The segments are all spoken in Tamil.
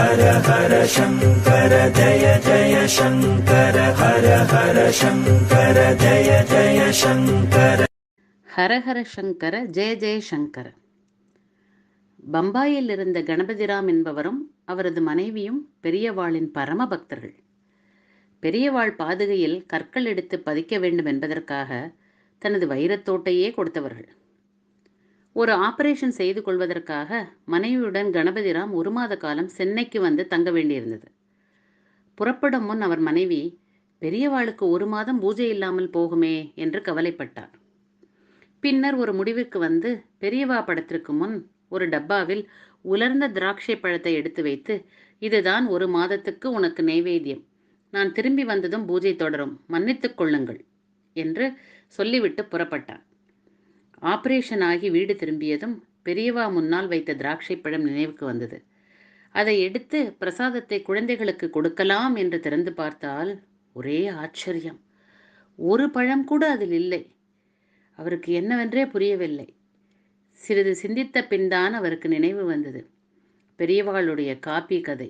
ஹர ஹர சங்கர ஜய ஜய சங்கர ஹர ஹர சங்கர ஜய ஜய சங்கர ஹரஹர சங்கர ஜெய ஜெய சங்கர. பம்பாயில் இருந்த கணபதிராம் என்பவரும் அவரது மனைவியும் பெரியவாளின் பரம பக்தர்கள். பெரியவாள் பாதுகையில் கற்கள் எடுத்து பதிக்க வேண்டும் என்பதற்காக தனது வைரத்தோட்டையே கொடுத்தவர்கள். ஒரு ஆபரேஷன் செய்து கொள்வதற்காக மனைவியுடன் கணபதிராம் 1 மாத காலம் சென்னைக்கு வந்து தங்க வேண்டியிருந்தது. புறப்படும் முன் அவர் மனைவி, பெரியவாளுக்கு 1 மாதம் பூஜை இல்லாமல் போகுமே என்று கவலைப்பட்டார். பின்னர் ஒரு முடிவுக்கு வந்து பெரியவா படத்திற்கு முன் ஒரு டப்பாவில் உலர்ந்த திராட்சை பழத்தை எடுத்து வைத்து, இதுதான் 1 மாதத்துக்கு உனக்கு நைவேத்தியம், நான் திரும்பி வந்ததும் பூஜை தொடரும், மன்னித்துக் கொள்ளுங்கள் என்று சொல்லிவிட்டு புறப்பட்டார். ஆபரேஷன் ஆகி வீடு திரும்பியதும் பெரியவா முன்னால் வைத்த திராட்சை பழம் நினைவுக்கு வந்தது. அதை எடுத்து பிரசாதத்தை குழந்தைகளுக்கு கொடுக்கலாம் என்று திறந்து பார்த்தால் ஒரே ஆச்சரியம், ஒரு பழம் கூட அதில் இல்லை. அவருக்கு என்னவென்றே புரியவில்லை. சிறிது சிந்தித்த பின்தான் அவருக்கு நினைவு வந்தது பெரியவாளுடைய காப்பி கதை.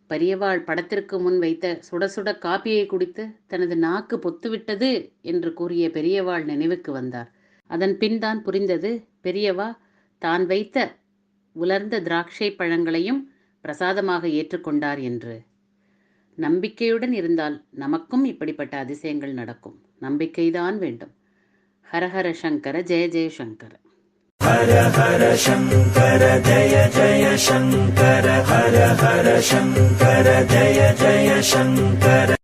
பெரியவாள் படத்திற்கு முன் வைத்த சுட சுட காப்பியை குடித்து தனது நாக்கு பொத்துவிட்டது என்று கூறிய பெரியவாள் நினைவுக்கு வந்தார். அதன் பின் தான் புரிந்தது, பெரியவா தான் வைத்த உலர்ந்த திராட்சை பழங்களையும் பிரசாதமாக ஏற்றுக்கொண்டார் என்று. நம்பிக்கையுடன் இருந்தால் நமக்கும் இப்படிப்பட்ட அதிசயங்கள் நடக்கும். நம்பிக்கைதான் வேண்டும். ஹரஹர சங்கர ஜெய ஜெய சங்கர. ஹர ஹர சங்கர ஜய ஜய சங்கர ஹர ஹர சங்கர ஜய ஜய சங்கர.